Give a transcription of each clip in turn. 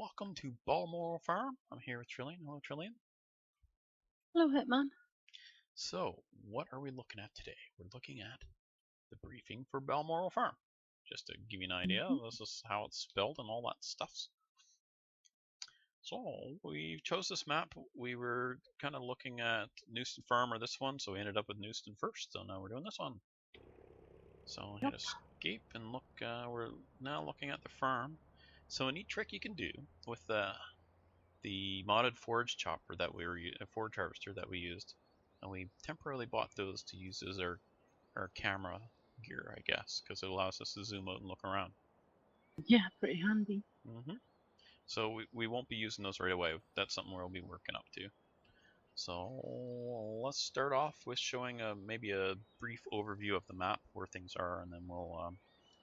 welcome to Balmoral Farm. I'm here with Trillian. Hello, Trillian. Hello, Hitman. So, what are we looking at today? We're looking at the briefing for Balmoral Farm. Just to give you an idea, this is how it's spelled and all that stuff. So, we chose this map. We were kind of looking at Newston Farm or this one, so we ended up with Newston first. So now we're doing this one. So hit escape and look. We're now looking at the farm. So a neat trick you can do with the modded forage chopper that we were forage harvester that we used, and we temporarily bought those to use as our camera gear, I guess, because it allows us to zoom out and look around. Yeah, pretty handy. So we won't be using those right away. That's something we'll be working up to. So let's start off with showing maybe a brief overview of the map where things are, and then we'll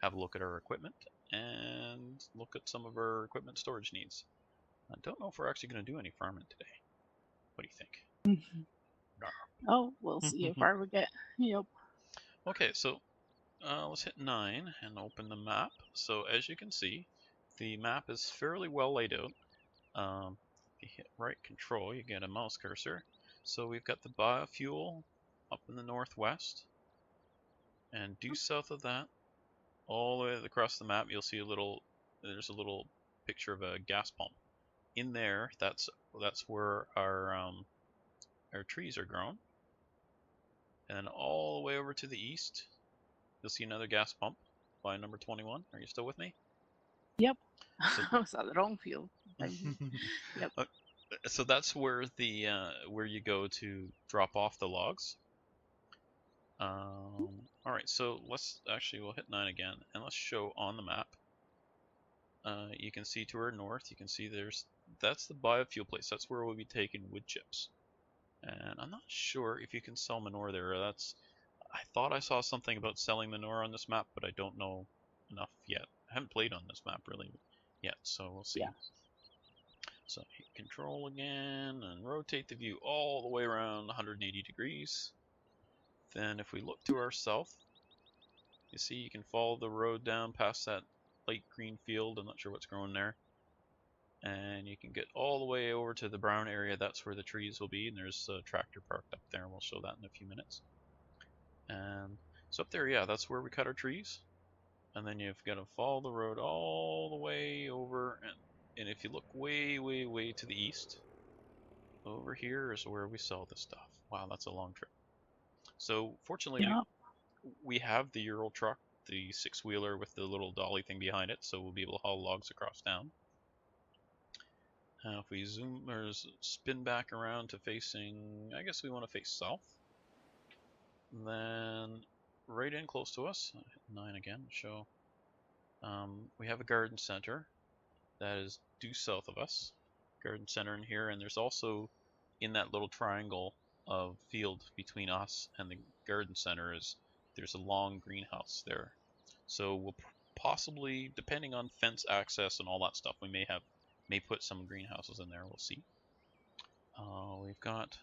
have a look at our equipment and look at some of our equipment storage needs. I don't know if we're actually going to do any farming today. What do you think? Oh, we'll see how far we get. Yep. Okay, so let's hit 9 and open the map. So as you can see, the map is fairly well laid out. If you hit right control, you get a mouse cursor. So we've got the biofuel up in the northwest, and due south of that, all the way across the map, you'll see there's a little picture of a gas pump. In there, that's where our trees are grown. And then all the way over to the east, you'll see another gas pump by number 21. Are you still with me? Yep. So, I was at the wrong field. Yep. So that's where where you go to drop off the logs. All right, so we'll hit 9 again, and let's show on the map. You can see to our north, you can see that's the biofuel place. That's where we'll be taking wood chips. And I'm not sure if you can sell manure there. I thought I saw something about selling manure on this map, but I don't know enough yet. I haven't played on this map really yet, so we'll see. Yeah. So hit control again and rotate the view all the way around 180 degrees. Then if we look to our south, you see you can follow the road down past that light green field. I'm not sure what's growing there. And you can get all the way over to the brown area. That's where the trees will be, and there's a tractor parked up there, and we'll show that in a few minutes. And so up there, yeah, that's where we cut our trees. And then you've got to follow the road all the way over, and if you look way, way, way to the east, over here is where we sell the stuff. Wow, that's a long trip. So fortunately, we have the Euro truck, the 6-wheeler with the little dolly thing behind it, so we'll be able to haul logs across town. If we zoom or spin back around to facing, I guess we want to face south. Then right in close to us, hit 9 again, show. We have a garden center that is due south of us. Garden center in here, and there's also in that little triangle of field between us and the garden center there's a long greenhouse there. So we'll possibly, depending on fence access and all that stuff, we may put some greenhouses in there. We'll see. We've got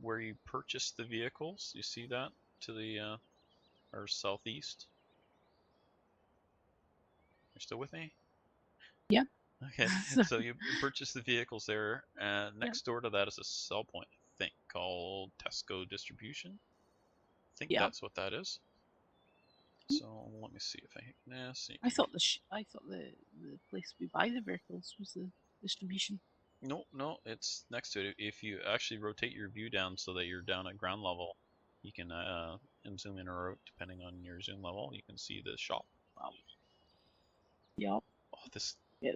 where you purchase the vehicles. You see that to the our southeast. You're still with me? Yeah. Okay, so you purchase the vehicles there, and next door to that is a sell point, I think, called Tesco Distribution. I think that's what that is. So let me see if I hit this. I thought the place we buy the vehicles was the distribution. No, it's next to it. If you actually rotate your view down so that you're down at ground level, you can and zoom in or out depending on your zoom level. You can see the shop. Wow. Yep. Oh, this. Yeah,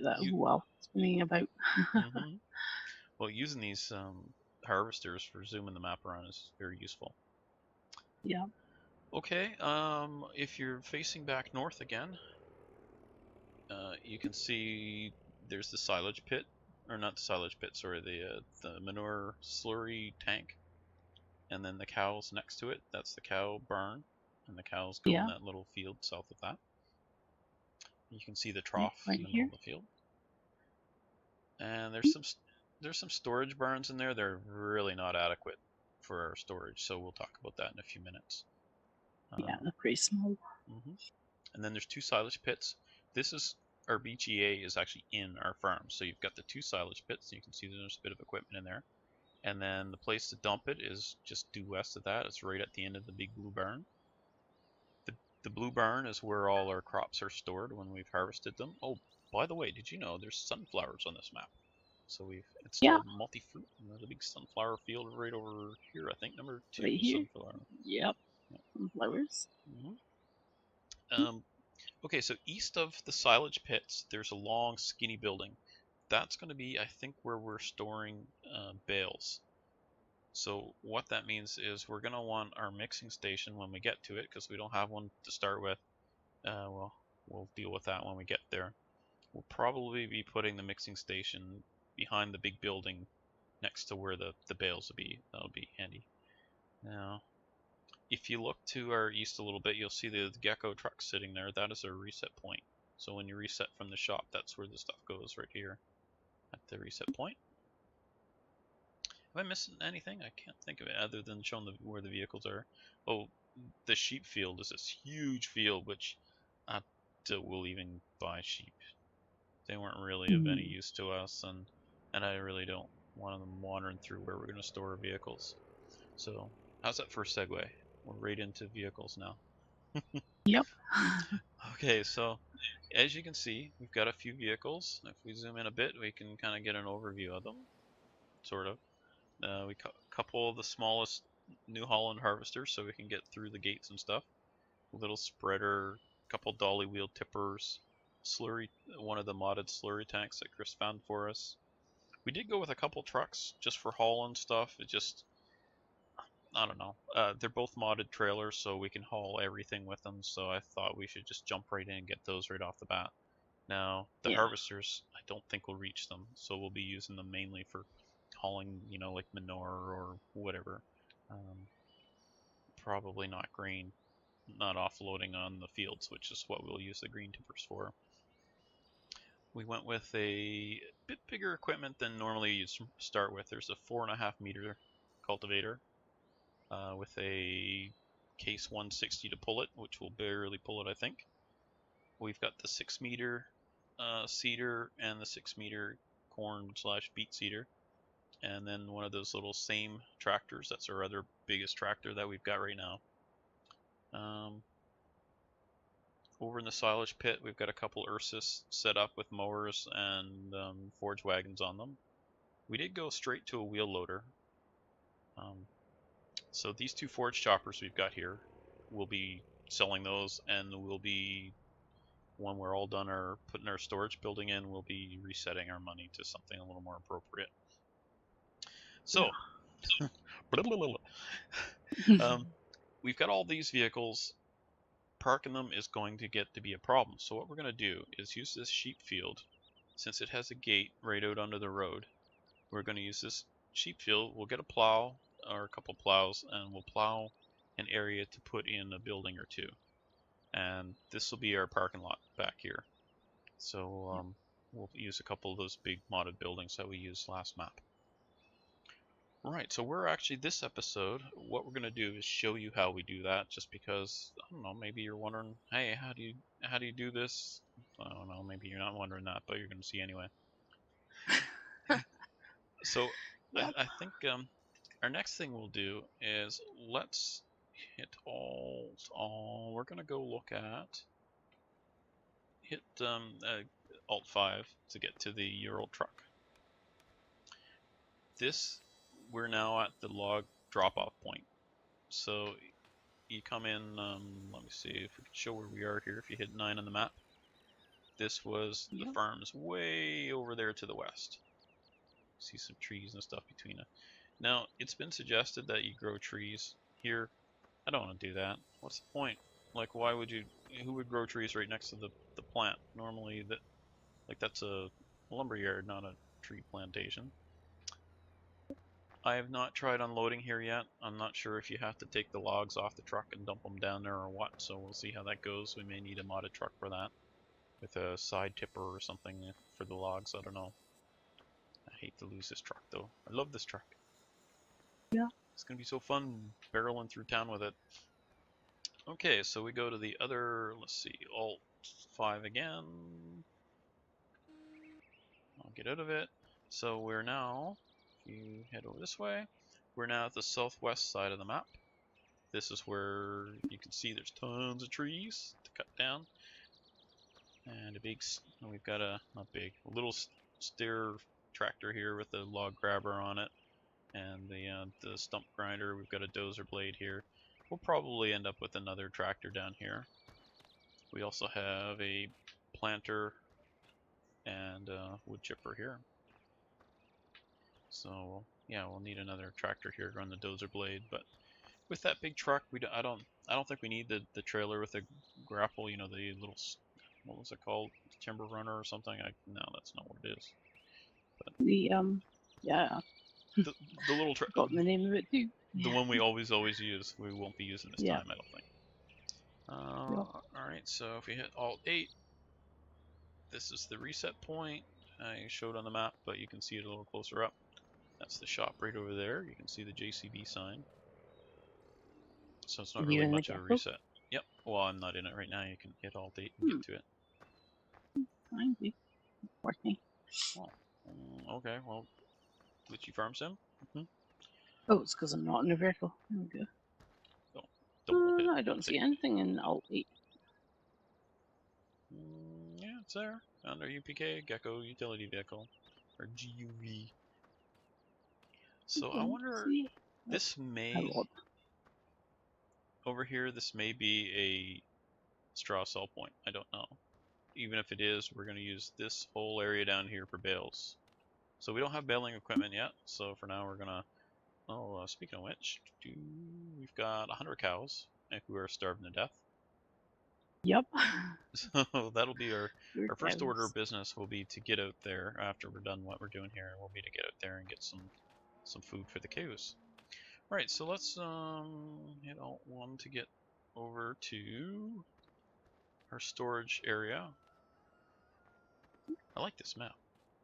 spinning about. Well, using these harvesters for zooming the map around is very useful. Yeah. Okay. If you're facing back north again, you can see there's the silage pit. Or not the silage pit, sorry, the manure slurry tank, and then the cows next to it. That's the cow barn, and the cows go in that little field south of that. You can see the trough in the middle of the field, and there's some storage barns in there. They're really not adequate for our storage, so we'll talk about that in a few minutes. Yeah, they're pretty small. And then there's 2 silage pits. This is our BGA is actually in our farm. So you've got the 2 silage pits. You can see there's a bit of equipment in there. And then the place to dump it is just due west of that. It's right at the end of the big blue barn. The blue barn is where all our crops are stored when we've harvested them. Oh, by the way, did you know there's sunflowers on this map? So we've Yeah, installed multi-fruit, and there's a big sunflower field right over here. I think number 2 right here. sunflower. Yep. Yeah. Flowers. Okay, so east of the silage pits, there's a long, skinny building. That's going to be, I think, where we're storing bales. So what that means is we're going to want our mixing station when we get to it, because we don't have one to start with. Well, we'll deal with that when we get there. We'll probably be putting the mixing station behind the big building next to where the bales will be. That'll be handy. Now, if you look to our east a little bit, you'll see the Gecko truck sitting there. That is our reset point. So when you reset from the shop, that's where the stuff goes, right here at the reset point. Am I missing anything? I can't think of it other than showing where the vehicles are. Oh, the sheep field is this huge field, which I will even buy sheep. They weren't really of any use to us, and I really don't want them wandering through where we're going to store our vehicles. So, how's that for a segue? We're right into vehicles now. Yep. Okay, so as you can see, we've got a few vehicles. If we zoom in a bit, we can kind of get an overview of them, sort of. We couple of the smallest New Holland harvesters so we can get through the gates and stuff. A little spreader, couple dolly wheel tippers, slurry, one of the modded slurry tanks that Chris found for us. We did go with a couple trucks just for hauling stuff. It just, I don't know. They're both modded trailers, so we can haul everything with them. So I thought we should just jump right in and get those right off the bat. Now, the Yeah. harvesters, I don't think we'll reach them, so we'll be using them mainly for hauling, like manure or whatever. Probably not grain, not offloading on the fields, which is what we'll use the green tippers for. We went with a bit bigger equipment than normally you'd start with. There's a 4.5 meter cultivator with a case 160 to pull it, which will barely pull it, I think. We've got the 6 meter seeder and the 6 meter corn / beet seeder, and then one of those little same tractors. That's our other biggest tractor that we've got right now. Over in the silage pit, we've got a couple Ursus set up with mowers and forage wagons on them. We did go straight to a wheel loader. So these 2 forage choppers we've got here, we'll be selling those, and we'll be, when we're all done putting our storage building in, we'll be resetting our money to something a little more appropriate. So, we've got all these vehicles. Parking them is going to get to be a problem. So what we're going to do is use this sheep field. Since it has a gate right out under the road, we're going to use this sheep field. We'll get a plow or a couple plows, and we'll plow an area to put in a building or 2. And this will be our parking lot back here. So we'll use a couple of those big modded buildings that we used last map. Right, so we're actually, this episode, what we're going to do is show you how we do that, just because, I don't know, maybe you're wondering, hey, how do you do this? I don't know, maybe you're not wondering that, but you're going to see anyway. So Yep. I think our next thing we'll do is let's hit Alt. We're going to go look at, hit Alt 5 to get to the Ural truck. We're now at the log drop-off point. So you come in, let me see if we can show where we are here. If you hit 9 on the map, this was the farm's way over there to the west. See some trees and stuff between it. Now, it's been suggested that you grow trees here. I don't want to do that. What's the point? Like, why would you, who would grow trees right next to the plant? Normally, that's a lumber yard, not a tree plantation. I have not tried unloading here yet. I'm not sure if you have to take the logs off the truck and dump them down there or what, so we'll see how that goes. We may need a modded truck for that, with a side tipper or something for the logs. I don't know. I hate to lose this truck though. I love this truck. Yeah. It's gonna be so fun barreling through town with it. Okay, so we go to the other, let's see, Alt 5 again. get out of it. So we're now, if you head over this way, we're now at the southwest side of the map. This is where you can see there's tons of trees to cut down. And we've got a little steer tractor here with a log grabber on it. And the stump grinder, we've got a dozer blade here. We'll probably end up with another tractor down here. We also have a planter and a wood chipper here. So yeah, we'll need another tractor here to run the dozer blade. But with that big truck, I don't think we need the trailer with the grapple. You know, the little, what was it called, timber runner or something? No, that's not what it is. But the yeah, the little truck, forgotten the name of it too. the one we always use. We won't be using this time, I don't think. Alright, so if we hit Alt-8, this is the reset point I showed on the map, but you can see it a little closer up. That's the shop right over there. You can see the JCB sign. So it's not really much of a reset. Yep. Well, I'm not in it right now. You can hit Alt-8 and get to it. Fine, working. Oh, okay. Well, glitchy farm sim. Oh, it's because I'm not in a vehicle. There we go. I don't see anything in Alt-8. Yeah, it's there. Under UPK, Gecko Utility Vehicle. Or GUV. So I wonder, this may, over here, this may be a straw sell point. I don't know. Even if it is, we're going to use this whole area down here for bales. So we don't have baling equipment yet. So for now, we're going to, speaking of which, we've got 100 cows who are starving to death. Yep. So that'll be our first order of business will be to get out there after we're done what we're doing here. Will be to get out there and get some food for the cows. Right, so let's hit Alt-1 to get over to our storage area. I like this map.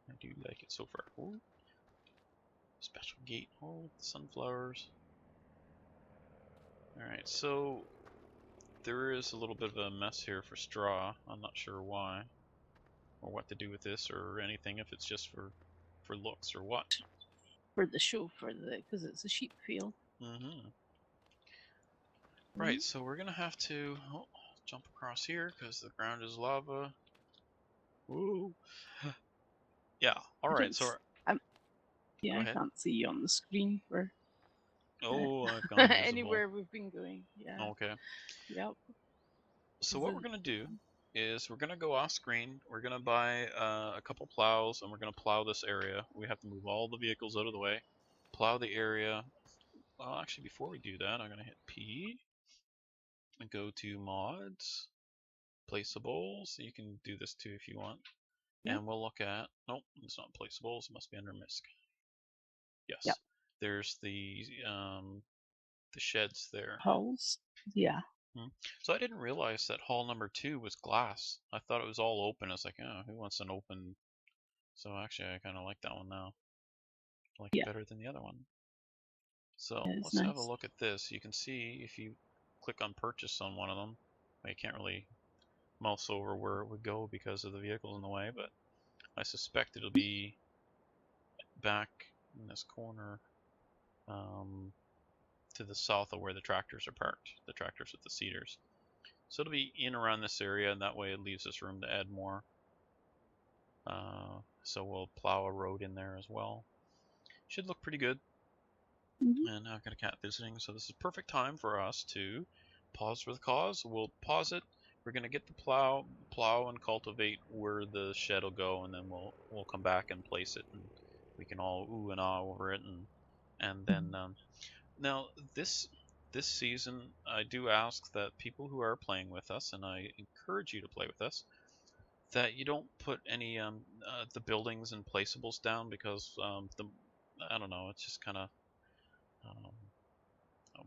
I do like it so far. Ooh. Special gate. Oh, sunflowers. Alright, so there is a little bit of a mess here for straw. I'm not sure why, or what to do with this, or anything, if it's just for looks or what. For the show, because it's a sheep field. Right, so we're gonna have to jump across here because the ground is lava. Woo! Yeah. All right. So I can't see you on the screen for. I've gone invisible. Anywhere we've been going. Yeah. Okay. Yep. So what we're gonna do is we're gonna go off screen. We're gonna buy a couple plows and we're gonna plow this area. We have to move all the vehicles out of the way, plow the area. Well, actually, before we do that, I'm gonna hit P and go to mods, placeables. You can do this too if you want. Yep. And we'll look at, nope, it's not placeables. It must be under MISC. Yes. Yep. There's the sheds there. Hulls. Yeah. So I didn't realize that hall number 2 was glass. I thought it was all open. I was like, oh, who wants an open? So actually, I kind of like that one now. I like it better than the other one. So let's have a look at this. You can see if you click on purchase on one of them, you can't really mouse over where it would go because of the vehicles in the way, but I suspect it'll be back in this corner to the south of where the tractors are parked, the tractors with the seeders. So it'll be in around this area, and that way it leaves us room to add more. So we'll plow a road in there as well. Should look pretty good. And I've got a cat visiting, so this is perfect time for us to pause for the cause. We'll pause it. We're gonna get the plow and cultivate where the shed will go, and then we'll come back and place it, and we can all ooh and ah over it, and then now this season I do ask that people who are playing with us, and I encourage you to play with us, that you don't put any the buildings and placeables down, because I don't know, it's just kind of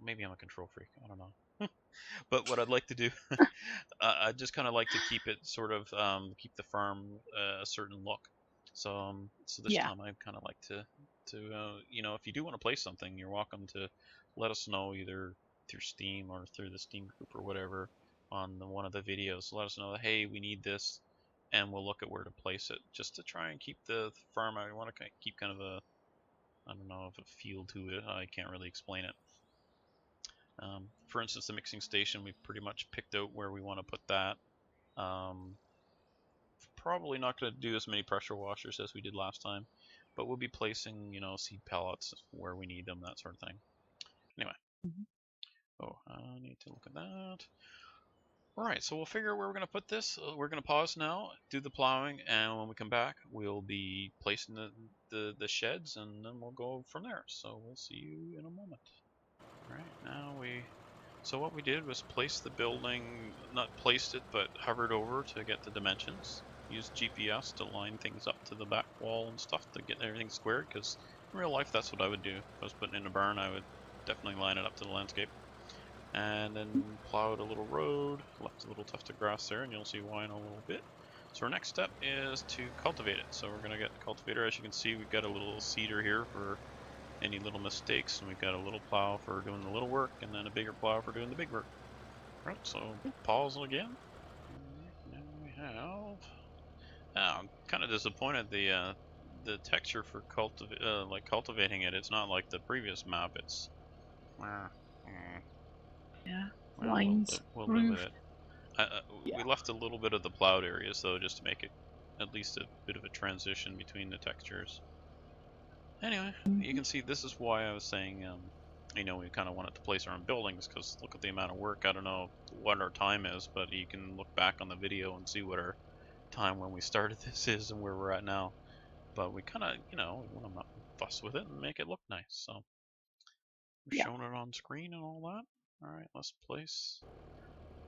maybe I'm a control freak, I don't know. But what I'd like to do, I just kind of like to keep it sort of keep the farm a certain look. So this time I kind of like to you know, if you do want to play something, you're welcome to let us know either through Steam or through the Steam group or whatever on one of the videos. So let us know that, hey, we need this. and we'll look at where to place it, just to try and keep the farm. I want to keep kind of a, I don't know, if a feel to it. I can't really explain it. For instance, the mixing station, we've pretty much picked out where we want to put that. Probably not going to do as many pressure washers as we did last time, but we'll be placing, you know, seed pallets where we need them, that sort of thing. Anyway. Oh, I need to look at that. Alright, so we'll figure out where we're going to put this. We're going to pause now, do the plowing, and when we come back, we'll be placing the sheds, and then we'll go from there. So we'll see you in a moment. Alright, now so what we did was place the building, not placed it, but hovered over to get the dimensions. Used GPS to line things up to the back wall and stuff to get everything squared, because in real life that's what I would do. If I was putting in a barn, I would definitely line it up to the landscape. And then plowed a little road, left a little tuft of grass there, and you'll see why in a little bit. So our next step is to cultivate it. So we're going to get the cultivator. As you can see, we've got a little seeder here for any little mistakes, and we've got a little plow for doing the little work, and then a bigger plow for doing the big work. Right, so pause again. Now we have. I'm kind of disappointed the texture for cultivating it. It's not like the previous map. It's. Yeah. Well, Lines. we'll live with it. We left a little bit of the plowed areas though, just to make it at least a bit of a transition between the textures. Anyway, you can see this is why I was saying, you know, we kind of wanted to place our own buildings, because look at the amount of work. I don't know what our time is, but you can look back on the video and see what our time when we started this is and where we're at now. But we kind of, you know, we want to fuss with it and make it look nice. So we're showing it on screen and all that. All right, let's place.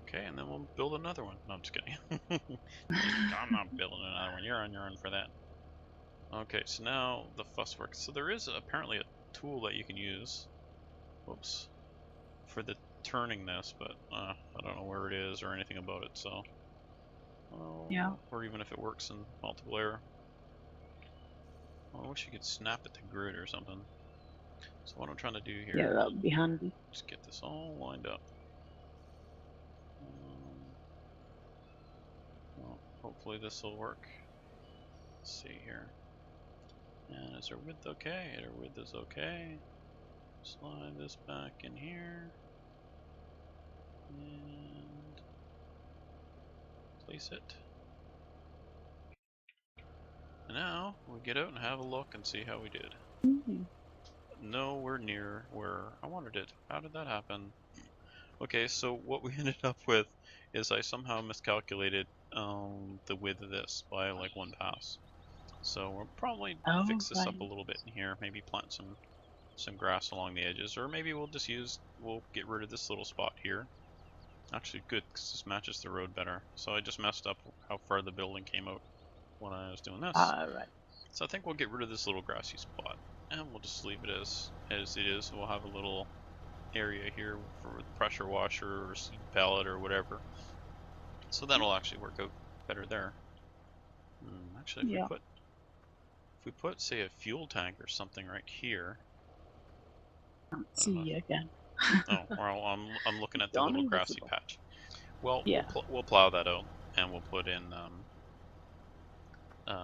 Okay, and then we'll build another one. No, I'm just kidding. I'm not building another one. You're on your own for that. Okay, so now the fuss works. So there is apparently a tool that you can use. Whoops. For the turning this, but I don't know where it is or anything about it. So. Yeah. Or even if it works in multiplayer. I wish you could snap it to grid or something. So what I'm trying to do here. Yeah, that would be handy. Just get this all lined up. Well, hopefully this will work. Let's see here. And is our width okay? Our width is okay. Slide this back in here. And place it. And now we get out and have a look and see how we did. Nowhere near where I wanted it. How did that happen? Okay, so what we ended up with is I somehow miscalculated the width of this by like one pass. So we'll probably fix this up a little bit in here. Maybe plant some grass along the edges, or maybe we'll get rid of this little spot here. Actually, good, because this matches the road better. So I just messed up how far the building came out when I was doing this. Right. So I think we'll get rid of this little grassy spot, and we'll just leave it as it is. We'll have a little area here for the pressure washer or seed pallet or whatever. So that'll actually work out better there. Actually, if we put say a fuel tank or something right here. See you again. Oh, well, I'm looking at the little grassy patch. Well, yeah. we'll plow that out, and we'll put in.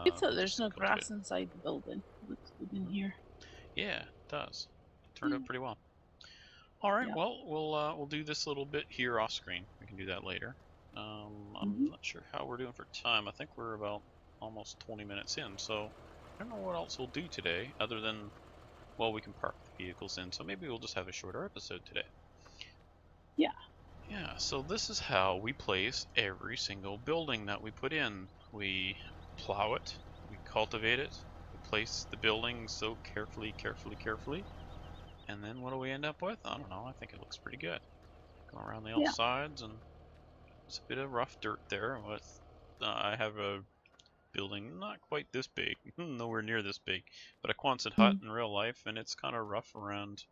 It's there's no grass inside the building. Looks good in here. Yeah, it does. It turned out pretty well. All right. Well, we'll do this little bit here off screen. We can do that later. I'm not sure how we're doing for time. I think we're about almost 20 minutes in. So I don't know what else we'll do today, other than, well, we can park the vehicles in. So maybe we'll just have a shorter episode today. Yeah. Yeah. So this is how we place every single building that we put in. We plow it. We cultivate it. We place the building so carefully. And then what do we end up with? I don't know. I think it looks pretty good. Go around the outsides, and it's a bit of rough dirt there. With I have a building not quite this big, nowhere near this big, but a Quonset hut in real life, and it's kind of rough around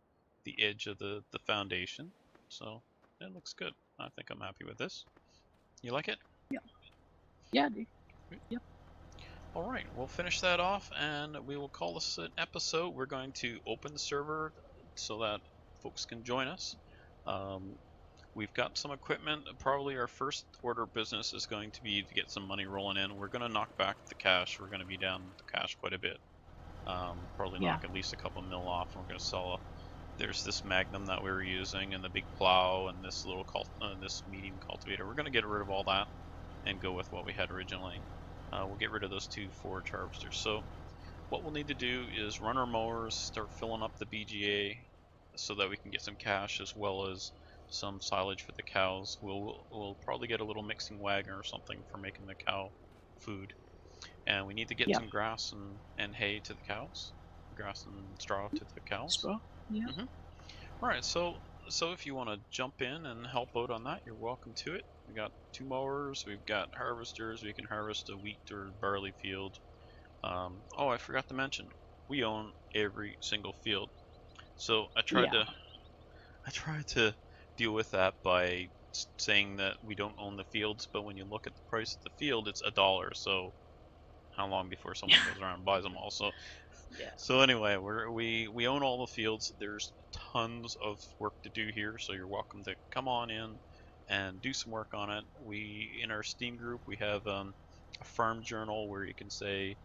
the edge of the foundation. So it looks good. I think I'm happy with this. You like it? Yeah. Yeah, I do. Yep. All right, we'll finish that off, and we will call this an episode. We're going to open the server so that folks can join us. We've got some equipment. Probably our first order of business is going to be to get some money rolling in. We're going to knock back the cash. We're going to be down the cash quite a bit. Probably knock at least a couple mil off, and we're going to sell there's this Magnum that we were using, and the big plow, and this little this medium cultivator. We're going to get rid of all that and go with what we had originally. We'll get rid of those 2 forage harvesters. So what we'll need to do is run our mowers, start filling up the BGA so that we can get some cash as well as some silage for the cows. We'll probably get a little mixing wagon or something for making the cow food. And we need to get some grass and hay to the cows. Grass and straw to the cows. Straw, yeah. Alright, so if you want to jump in and help out on that, you're welcome to it. We got 2 mowers, we've got harvesters, we can harvest a wheat or barley field. Oh, I forgot to mention, we own every single field. So I tried to deal with that by saying that we don't own the fields, but when you look at the price of the field, it's $1. So how long before someone goes around and buys them all? So anyway, we own all the fields. There's tons of work to do here, so you're welcome to come on in and do some work on it. In our Steam group, we have a farm journal where you can say,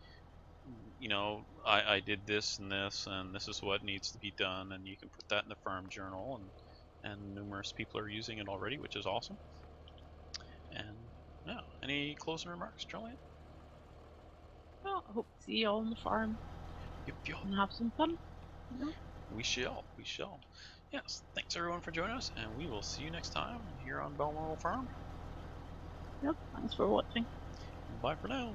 you know, I did this, and this is what needs to be done, and you can put that in the farm journal, and numerous people are using it already, which is awesome. And yeah, any closing remarks, Julian? Well, I hope to see you all on the farm. Yep. And have some fun. We shall. Yes, thanks everyone for joining us, and we will see you next time here on Balmoral Farm. Yep, thanks for watching. Bye for now.